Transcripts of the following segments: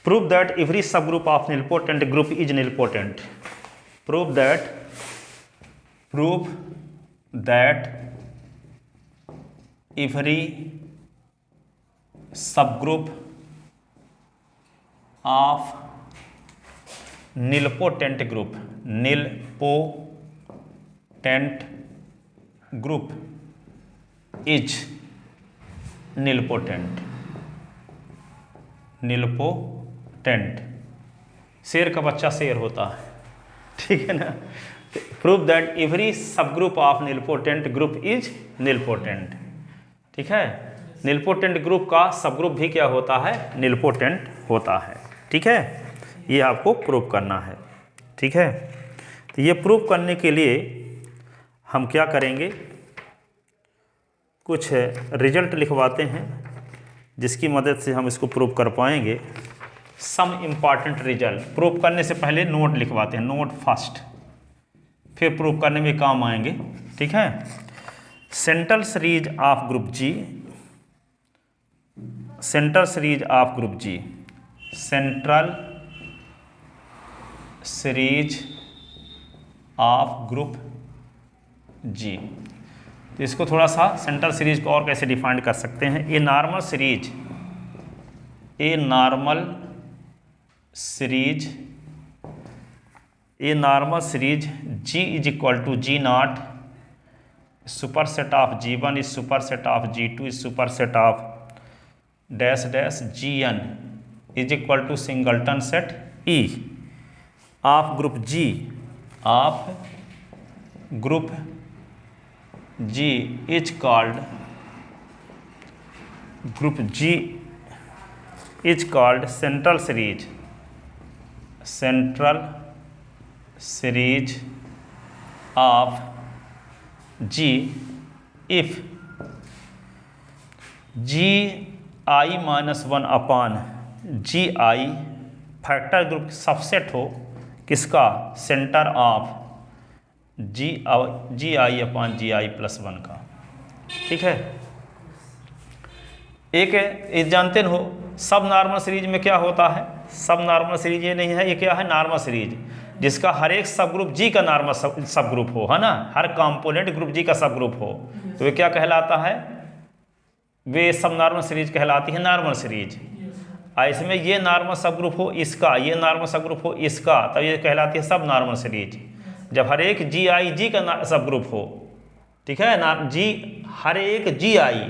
Prove that every subgroup of nilpotent group is nilpotent. Prove that every subgroup of nilpotent group is nilpotent. शेर का बच्चा शेर होता है, ठीक है ना। Prove that every subgroup of nilpotent group is nilpotent, ठीक है। निलपोटेंट ग्रुप का सबग्रुप भी क्या होता है, निलपोटेंट होता है, ठीक है। ये आपको प्रूव करना है, ठीक है। तो ये प्रूव करने के लिए हम क्या करेंगे, कुछ रिजल्ट लिखवाते हैं जिसकी मदद से हम इसको प्रूव कर पाएंगे। सम इम्पॉर्टेंट रिजल्ट, प्रूव करने से पहले नोट लिखवाते हैं, नोट फर्स्ट, फिर प्रूव करने में काम आएंगे, ठीक है। Central series of group G, central series of group G, central series of group G. तो इसको थोड़ा सा सेंट्रल सीरीज को और कैसे डिफाइन कर सकते हैं। A normal series, a normal series G is equal to G naught superset of G one is superset of G two is superset of dash dash G N is equal to singleton set E of group G, of group G is called, group G is called central series, central series of G if G I minus one upon G I factor group subset हो किसका, centre of G I upon G I plus one का, ठीक है। एक ये जानते हो सब नॉर्मल सीरीज में क्या होता है, सब नॉर्मल सीरीज ये नहीं है, ये क्या है, नॉर्मल सीरीज जिसका हर एक सब ग्रुप जी का नॉर्मल सब ग्रुप हो, है ना, हर कंपोनेंट ग्रुप जी का सब ग्रुप हो, तो ये क्या कहलाता है, वे सब नॉर्मल सीरीज कहलाती है नॉर्मल सीरीज। इसमें ये नॉर्मल सब ग्रुप हो इसका, ये नॉर्मल सब ग्रुप हो इसका, तब ये कहलाती है सब नॉर्मल सीरीज। जब हर एक जी आई जी का सब ग्रुप हो, ठीक है, जी हर एक जी आई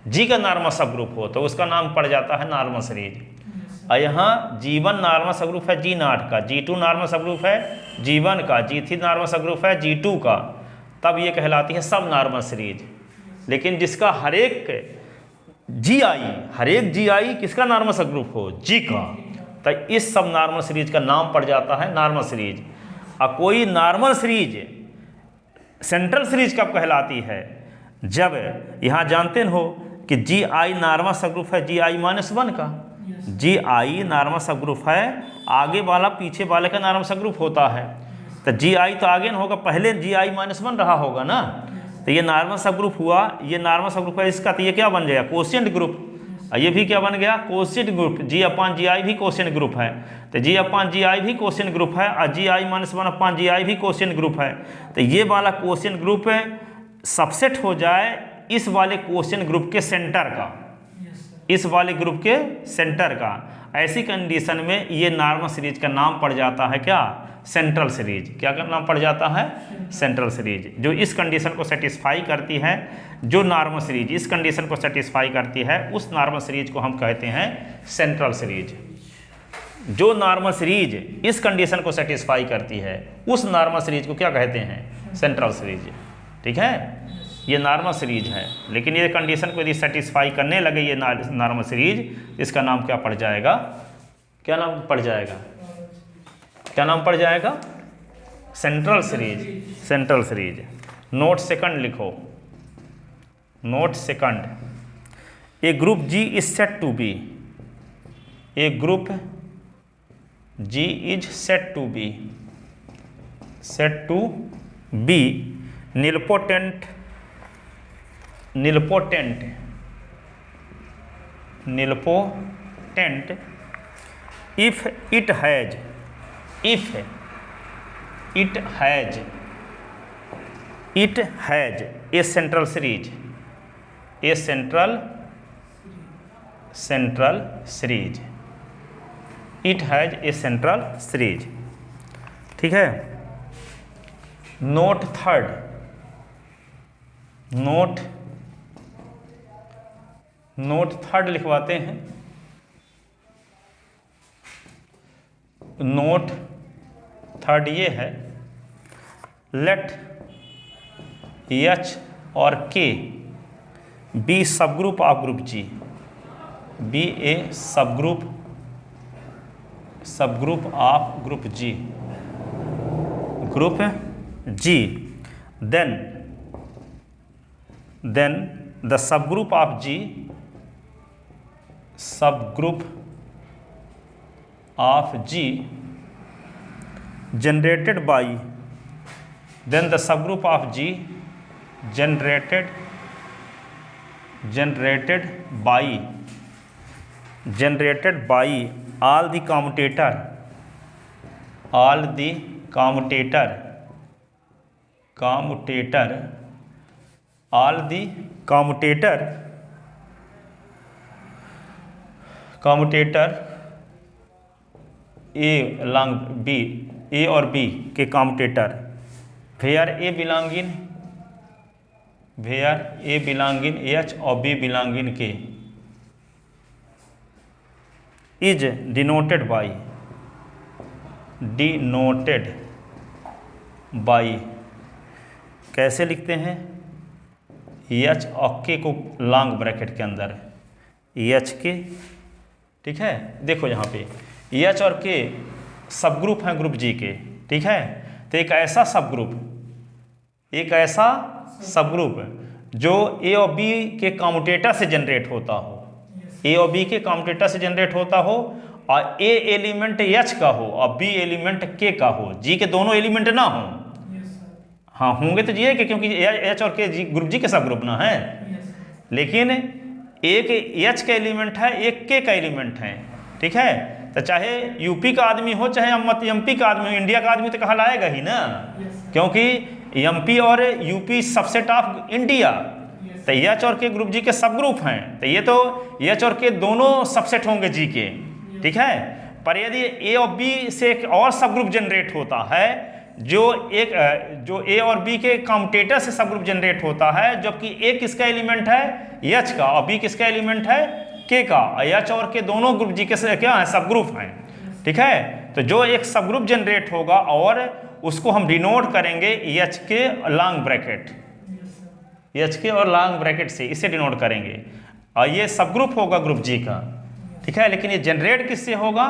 जी का नॉर्मल सब ग्रुप हो तो उसका नाम पड़ जाता है नॉर्मल सीरीज। और यहाँ जी1 नॉर्मल सब ग्रुप है जी नॉट का, जी2 नॉर्मल सब ग्रुप है जी1 का, जी3 नॉर्मल सब ग्रुप है जी2 का, तब ये कहलाती है सब नॉर्मल सीरीज। लेकिन जिसका हर एक जी आई किसका नॉर्मल सब ग्रुप हो, जी का, तो इस सब नॉर्मल सीरीज का नाम पड़ जाता है नॉर्मल सीरीज। और कोई नॉर्मल सीरीज सेंट्रल सीरीज कब कहलाती है, जब यहाँ जानते हो कि जी आई नॉर्मल सब ग्रुप है जी आई माइनस वन का, जी आई नॉर्मल सब ग्रुप है, आगे वाला पीछे वाले का नॉर्मल सब ग्रुप होता है, तो जी आई तो आगे न होगा, पहले जी आई माइनस वन रहा होगा ना, तो ये नॉर्मल सब ग्रुप हुआ, ये नॉर्मल सब ग्रुप है इसका, तो ये क्या बन गया, कोशिएंट ग्रुप। ये भी क्या बन गया, कोशिएंट ग्रुप। जी अपान जी आई भी कोशिएंट ग्रुप है, तो जी अपान जी आई भी कोशिएंट ग्रुप है, और जी I minus one upon G आई भी कोशिएंट ग्रुप है। तो ये वाला कोशिएंट ग्रुप सबसेट हो जाए इस वाले कोशिएंट ग्रुप के सेंटर का, इस वाले ग्रुप के सेंटर का, ऐसी कंडीशन में ये नॉर्मल सीरीज का नाम पड़ जाता है क्या, सेंट्रल सीरीज। क्या का नाम पड़ जाता है, सेंट्रल सीरीज। जो इस कंडीशन को सेटिस्फाई करती है, जो नॉर्मल सीरीज इस कंडीशन को सेटिस्फाई करती है, उस नॉर्मल सीरीज को हम कहते हैं सेंट्रल सीरीज। जो नॉर्मल सीरीज इस कंडीशन को सेटिस्फाई करती है, उस नॉर्मल सीरीज को क्या कहते हैं, सेंट्रल सीरीज, ठीक है। ये नॉर्मल सीरीज है, लेकिन ये कंडीशन को यदि सेटिस्फाई करने लगे ये नॉर्मल सीरीज, इसका नाम क्या पड़ जाएगा, क्या नाम पड़ जाएगा, क्या नाम पड़ जाएगा, central series, central series. Note second लिखो, note second, a group G is set to be, a group G is set to be, set to be nilpotent, nilpotent, nilpotent if it has, if it has, it has a central series, a central series, it has a central series. ठीक है। Note third, note third लिखवाते हैं। Note third ये है, late H और K be subgroup of group G, be a subgroup of group G, group G, then the subgroup of G, subgroup of G generated by, then the subgroup of G generated by all the commutator, all the commutator A along B, A और B के commutator, where A belong in H और B belong in K, is denoted by, कैसे लिखते हैं? H और K को long bracket के अंदर, H के, ठीक है। देखो यहाँ पे H और K सब ग्रुप हैं ग्रुप जी के, ठीक है। तो एक ऐसा सब ग्रुप जो A और B के कॉम्यूटेटर से जनरेट होता हो, A और B के कॉम्यूटेटर से जनरेट होता हो, और A एलिमेंट H का हो और B एलिमेंट K का हो, G के दोनों एलिमेंट ना हो। हाँ होंगे तो G के, क्योंकि H और K ग्रुप जी के सब ग्रुप ना है। लेकिन एक H का एलिमेंट है, एक K का एलिमेंट है, ठीक है। तो चाहे यूपी का आदमी हो, चाहे एमपी का आदमी हो, इंडिया का आदमी तो कहलाएगा ही ना, क्योंकि एमपी और यूपी सबसेट ऑफ इंडिया। तो H और K ग्रुप जी के सब ग्रुप हैं, तो ये तो H और K दोनों सबसेट होंगे जी के, ठीक है। पर यदि A और B से एक और सब ग्रुप जनरेट होता है, जो A और B के कॉम्यूटेटर से सब ग्रुप जनरेट होता है, जबकि A किसका एलिमेंट है? H का, और B किसका एलिमेंट है? K का। H और K दोनों ग्रुप जी के से क्या है? सब ग्रुप हैं, ठीक है। तो जो एक सब ग्रुप जनरेट होगा और उसको हम डिनोट करेंगे H के लॉन्ग ब्रैकेट, H के और लॉन्ग ब्रैकेट से इसे डिनोट करेंगे, और ये सब ग्रुप होगा ग्रुप जी का, ठीक है। लेकिन ये जनरेट किससे होगा?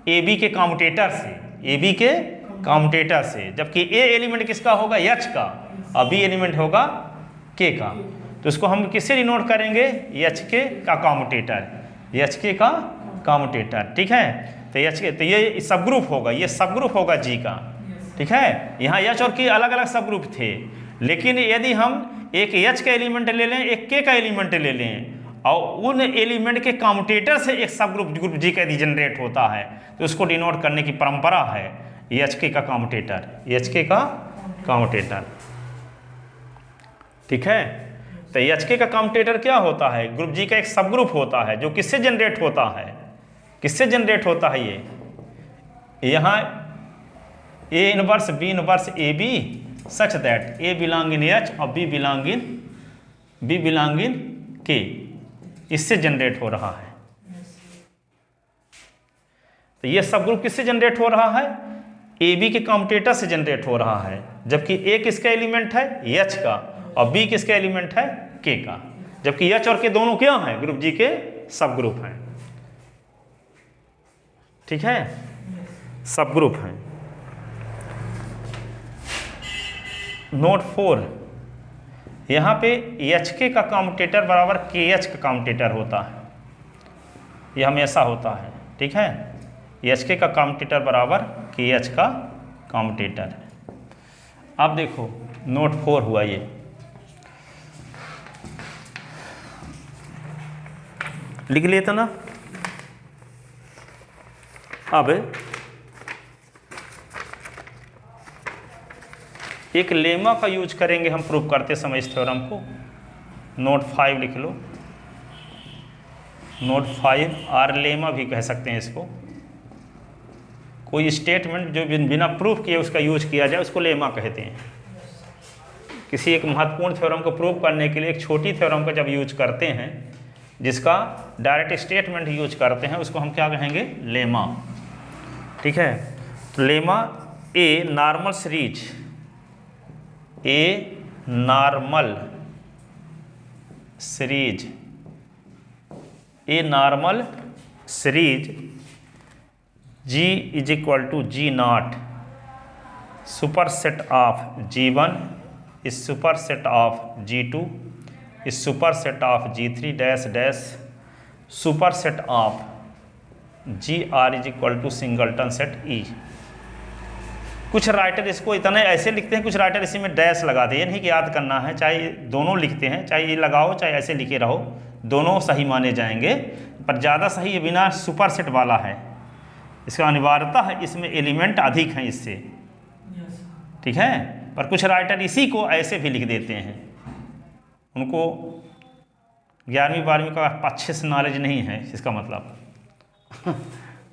AB के कॉम्यूटेटर से, AB के कॉम्यूटेटर से, जबकि A एलिमेंट किसका होगा? H का, और B एलिमेंट होगा K का। तो इसको हम किससे डिनोट करेंगे? HK का कॉम्यूटेटर, HK का कॉम्यूटेटर, ठीक है। तो HK, तो ये सब ग्रुप होगा, ये सब ग्रुप होगा G का, ठीक है। यहाँ H और K अलग अलग सब ग्रुप थे, लेकिन यदि हम एक H का एलिमेंट ले लें, एक K का एलिमेंट ले लें, और उन एलिमेंट के कॉम्यूटेटर से एक सब ग्रुप जी का यदि जनरेट होता है, तो उसको डिनोट करने की परंपरा है HK का कॉम्यूटेटर, HK का कॉम्यूटेटर, ठीक है। तो HK का कॉम्यूटेटर क्या होता है? ग्रुप जी का एक सब ग्रुप होता है, जो किससे जनरेट होता है? किससे जनरेट होता है? ये यहाँ A inverse B inverse AB such that A belong in H और B बिलोंग इन K, इससे जनरेट हो रहा है। तो ये सब ग्रुप किससे जनरेट हो रहा है? AB के कॉम्यूटेटर से जनरेट हो रहा है, जबकि A किसका एलिमेंट है? H का, और B किसका एलिमेंट है? K का, जबकि H और K दोनों क्या हैं? ग्रुप जी के सब ग्रुप हैं, ठीक है, सब ग्रुप हैं। नोट 4, यहाँ पे HK का कॉम्यूटेटर बराबर KH का कॉम्यूटेटर होता है, यह हमेशा होता है, ठीक है। HK का कॉम्यूटेटर बराबर KH का कॉम्यूटेटर। अब देखो नोट 4 हुआ, ये लिख लेते ना। अब एक लेमा का यूज करेंगे हम प्रूव करते समय इस थ्योरम को। नोट 5 लिख लो, नोट 5, आर लेमा भी कह सकते हैं इसको। कोई स्टेटमेंट जो बिना प्रूफ किए उसका यूज किया जाए उसको लेमा कहते हैं। किसी एक महत्वपूर्ण थ्योरम को प्रूव करने के लिए एक छोटी थ्योरम का जब यूज करते हैं, जिसका डायरेक्ट स्टेटमेंट यूज करते हैं, उसको हम क्या कहेंगे? लेमा। ठीक है, तो lemma a normal series, a normal series, a normal series G is equal to G naught superset of G1 is superset of G2 is superset of G3 dash dash superset of GR is equal to singleton set E। कुछ writer इसको इतने ऐसे लिखते हैं, कुछ writer इसी में dash लगाते हैं। ये नहीं कि याद करना है, चाहे दोनों लिखते हैं, चाहे ये लगाओ चाहे ऐसे लिखे रहो, दोनों सही माने जाएंगे। पर ज़्यादा सही ये बिना सुपर सेट वाला है, इसका अनिवार्यता है, इसमें एलिमेंट अधिक हैं इससे। ठीक है, पर कुछ राइटर इसी को ऐसे भी लिख देते हैं, उनको 11वीं 12वीं का अच्छे से नॉलेज नहीं है इसका मतलब।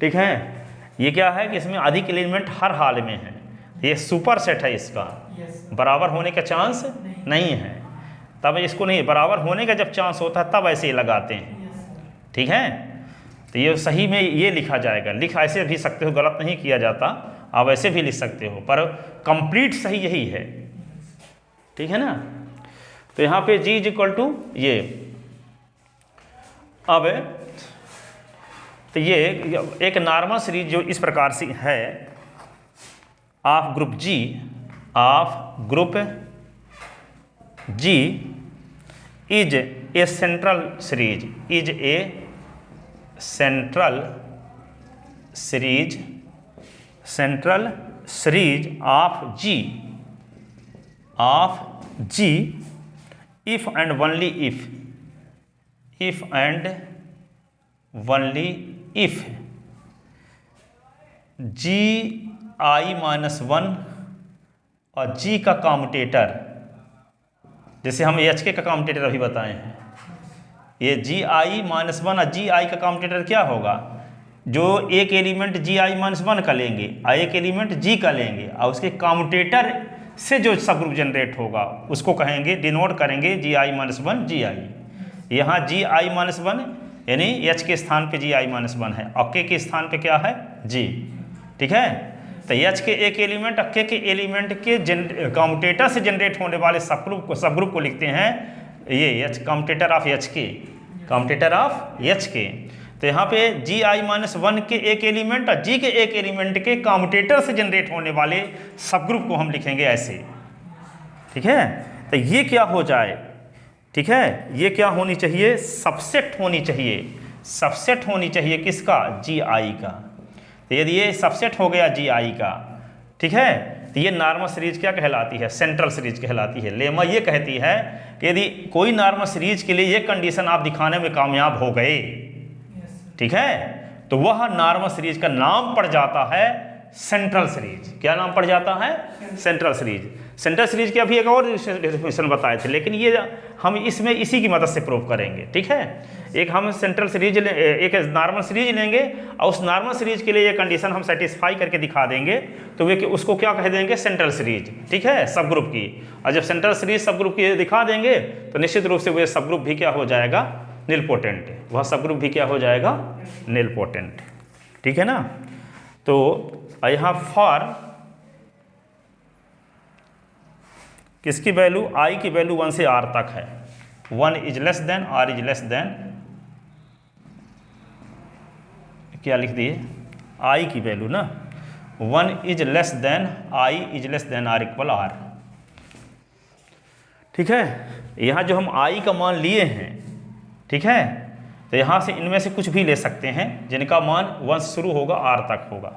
ठीक है, ये क्या है कि इसमें अधिक एलिमेंट हर हाल में है, ये सुपर सेट है, इसका बराबर होने का चांस नहीं है। तब इसको नहीं, बराबर होने का जब चांस होता है तब ऐसे ही लगाते हैं। ठीक है, तो ये सही में ये लिखा जाएगा। लिख ऐसे भी सकते हो, गलत नहीं किया जाता, आप ऐसे भी लिख सकते हो, पर कंप्लीट सही यही है। ठीक है ना, तो यहाँ पे G इज इक्वल टू ये। अब तो ये एक नॉर्मल सीरीज जो इस प्रकार से है, of group G, of group G is a central series, is a central series, central series of G, of G if and only if, if and only if Gi-1 और G का commutator, जैसे हम HK का commutator अभी बताए हैं, ये Gi-1 और Gi का कॉम्यूटेटर क्या होगा? जो एक एलिमेंट Gi-1 का लेंगे और एक एलिमेंट G का लेंगे और उसके कॉम्यूटेटर से जो सब ग्रुप जनरेट होगा उसको कहेंगे, डिनोट करेंगे Gi-1 Gi। यहाँ Gi-1 यानी H के स्थान पे Gi-1 है और K के स्थान पे क्या है? G। ठीक है, तो H के एक एलिमेंट और K के एलिमेंट के कॉम्यूटेटर से जनरेट होने वाले सब ग्रुप को लिखते हैं ये H, कॉम्यूटेटर ऑफ H के, कॉम्यूटेटर ऑफ H के। तो यहाँ पे Gi-1 के एक एलिमेंट और G के एक एलिमेंट के कॉम्यूटेटर से जनरेट होने वाले सब ग्रुप को हम लिखेंगे ऐसे। ठीक है, तो ये क्या हो जाए? ठीक है, ये क्या होनी चाहिए? सबसेट होनी चाहिए, सबसेट होनी चाहिए किसका? Gi का। तो यदि ये सबसेट हो गया Gi का, ठीक है, तो ये नॉर्मल सीरीज क्या कहलाती है? सेंट्रल सीरीज कहलाती है। लेमा ये कहती है कि यदि कोई नॉर्मल सीरीज के लिए ये कंडीशन आप दिखाने में कामयाब हो गए, ठीक है, तो वह नॉर्मल सीरीज का नाम पड़ जाता है सेंट्रल सीरीज। क्या नाम पड़ जाता है? Central series. सेंट्रल सीरीज के अभी एक और डेफिनेशन बताए थे, लेकिन ये हम इसमें इसी की मदद से प्रूव करेंगे। ठीक है, एक हम सेंट्रल सीरीज एक नॉर्मल सीरीज लेंगे और उस नॉर्मल सीरीज के लिए ये कंडीशन हम सेटिस्फाई करके दिखा देंगे, तो वे उसको क्या कह देंगे? Central series. ठीक है, सब ग्रुप की। और जब सेंट्रल सीरीज सब ग्रुप की दिखा देंगे तो निश्चित रूप से वह सब ग्रुप भी क्या हो जाएगा? निलपोटेंट। वह सब ग्रुप भी क्या हो जाएगा? निलपोटेंट। ठीक है ना, तो यहाँ फॉर किसकी वैल्यू? I की वैल्यू 1 से R तक है। 1 is less than, R is less than, क्या लिख दिए? I की वैल्यू ना, 1 is less than I is less than R equal R। ठीक है, यहाँ जो हम I का मान लिए हैं, ठीक है, तो यहाँ से इनमें से कुछ भी ले सकते हैं जिनका मान 1 से शुरू होगा R तक होगा,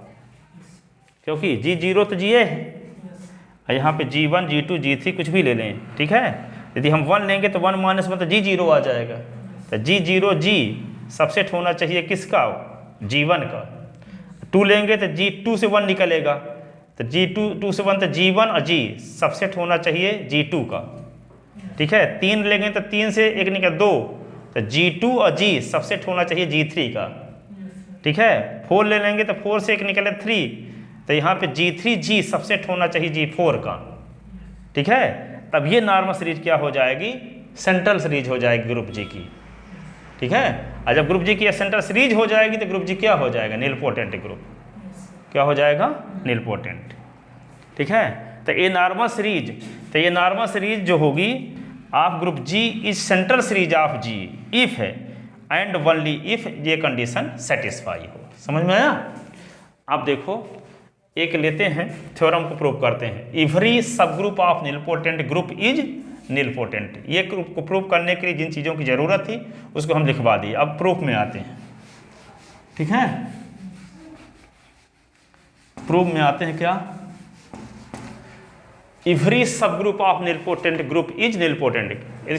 क्योंकि G0 तो GA है। यहाँ पे G1 G2 G3 कुछ भी ले लें। ठीक है, यदि हम 1 लेंगे तो 1 माइनस में तो G0 आ जाएगा। तो G0 G सबसेट होना चाहिए किसका? G1 का। 2 लेंगे तो G2 से 1 निकलेगा, तो G2 से 1 तो G1 और G सबसेट होना चाहिए G2 का। ठीक है, 3 लेंगे तो 3 से 1 निकल 2, तो G2 और G सबसेट होना चाहिए G3 का। ठीक है, 4 ले लेंगे तो 4 से 1 निकले 3, तो यहाँ पे G3G सबसेट होना चाहिए G4 का। ठीक है, तब ये नॉर्मल सीरीज क्या हो जाएगी, सेंट्रल सीरीज हो जाएगी ग्रुप जी की। ठीक है, और जब ग्रुप जी की सेंट्रल सीरीज हो जाएगी तो ग्रुप जी क्या हो जाएगा, नीलपोटेंट ग्रुप। क्या हो जाएगा, नीलपोटेंट। ठीक है, तो ये नॉर्मल सीरीज, तो ये नॉर्मल सीरीज जो होगी of group G is central series of G if है एंड ओनली इफ ये कंडीशन सेटिस्फाई हो। समझ में आया? आप देखो एक लेते हैं, थ्योरम को प्रूव करते हैं। एवरी सब group of nilpotent group is nilpotent. ये ग्रुप को प्रूव करने के लिए जिन चीज़ों की ज़रूरत थी उसको हम लिखवा दिए। अब प्रूफ में आते हैं। ठीक है, प्रूफ में आते हैं क्या, एवरी सब group of nilpotent group is nilpotent.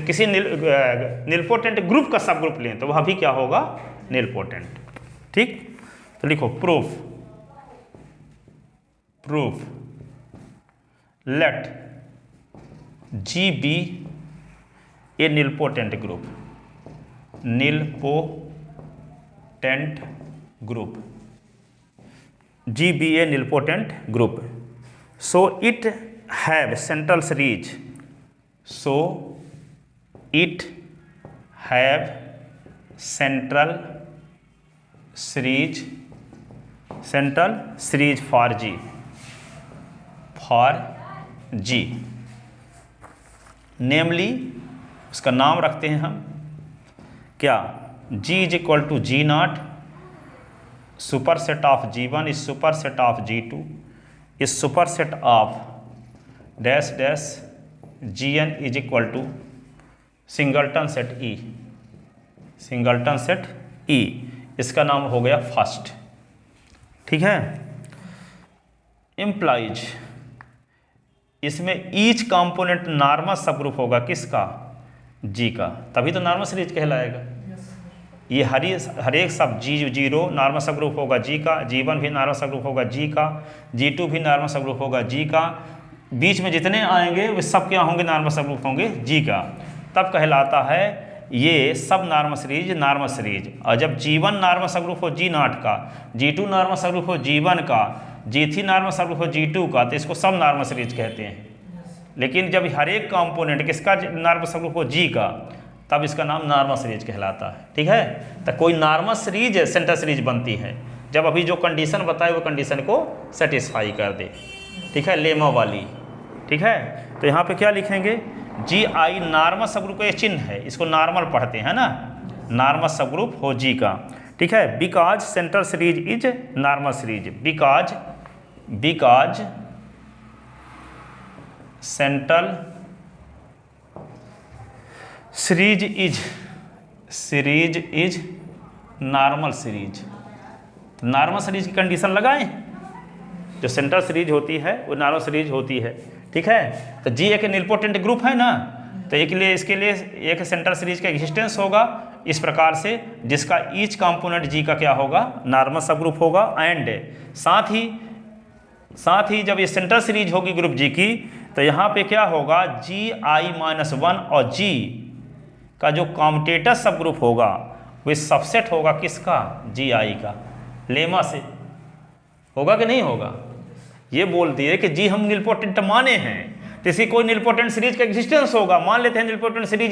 किसी नीलपोटेंट ग्रुप का सब ग्रुप लें तो वह भी क्या होगा, नीलपोटेंट। ठीक, तो लिखो proof, proof late G be a nilpotent group, nilpotent group, G be a nilpotent group, so it have central series, so it have central series for G, namely उसका नाम रखते हैं हम क्या, G is equal to G0, superset of G1 is superset of G2 is superset of dash dash Gn is equal to singleton set E, singleton set E, इसका नाम हो गया फर्स्ट। ठीक है, implies इसमें each component normal सब group होगा किसका, जी का, तभी तो नॉर्मल सीरीज कहलाएगा। ये हर एक सब G0 नॉर्मल सब ग्रुप होगा जी का, G1 भी नॉर्मल सब ग्रुप होगा जी का, G2 भी नॉर्मल सब ग्रुप होगा जी का, बीच में जितने आएंगे वे सब क्या होंगे, नॉर्मल सब ग्रुप होंगे जी का। तब कहलाता है ये सब नॉर्मल सीरीज नॉर्मल सीरीज। और जब G1 नॉर्मल सब ग्रुप हो G0 का, G2 नॉर्मल सब ग्रुप हो G1 का, G3 नॉर्मल सब ग्रुप हो G2 का, तो इसको सब नॉर्मल सीरीज कहते हैं। लेकिन जब हर एक कंपोनेंट किसका नॉर्मल सब ग्रुप हो जी का, तब इसका नाम नॉर्मल सीरीज कहलाता है। ठीक है, तो कोई नॉर्मल सीरीज सेंट्रल सीरीज बनती है जब अभी जो कंडीशन बताए वो कंडीशन को सेटिस्फाई कर दे। ठीक है, लेमा वाली। ठीक है, तो यहाँ पे क्या लिखेंगे, जी आई नॉर्मल सब ग्रुप का ये चिन्ह है, इसको नॉर्मल पढ़ते हैं ना, नॉर्मल सब ग्रुप हो जी का। ठीक है, because central series is normal series, because central series is normal series. Normal series की कंडीशन लगाएं, जो सेंट्रल सीरीज होती है वो नॉर्मल सीरीज होती है। ठीक है, तो जी एक नीलपोटेंट ग्रुप है ना, तो इसके लिए एक सेंट्रल सीरीज का एग्जिस्टेंस होगा इस प्रकार से, जिसका ईच कंपोनेंट जी का क्या होगा, नॉर्मल सब ग्रुप होगा। एंड साथ ही जब ये सेंट्रल सीरीज होगी ग्रुप जी की, तो यहाँ पे क्या होगा, Gi-1 और G का जो कॉम्यूटेटर सब ग्रुप होगा वो सबसेट होगा किसका, Gi का, लेमा से। होगा कि नहीं होगा? ये बोलती है कि जी हम नीलपोटेंट माने हैं, तो इसी कोई नीलपोटेंट सीरीज का एग्जिस्टेंस होगा, मान लेते हैं नीलपोटेंट सीरीज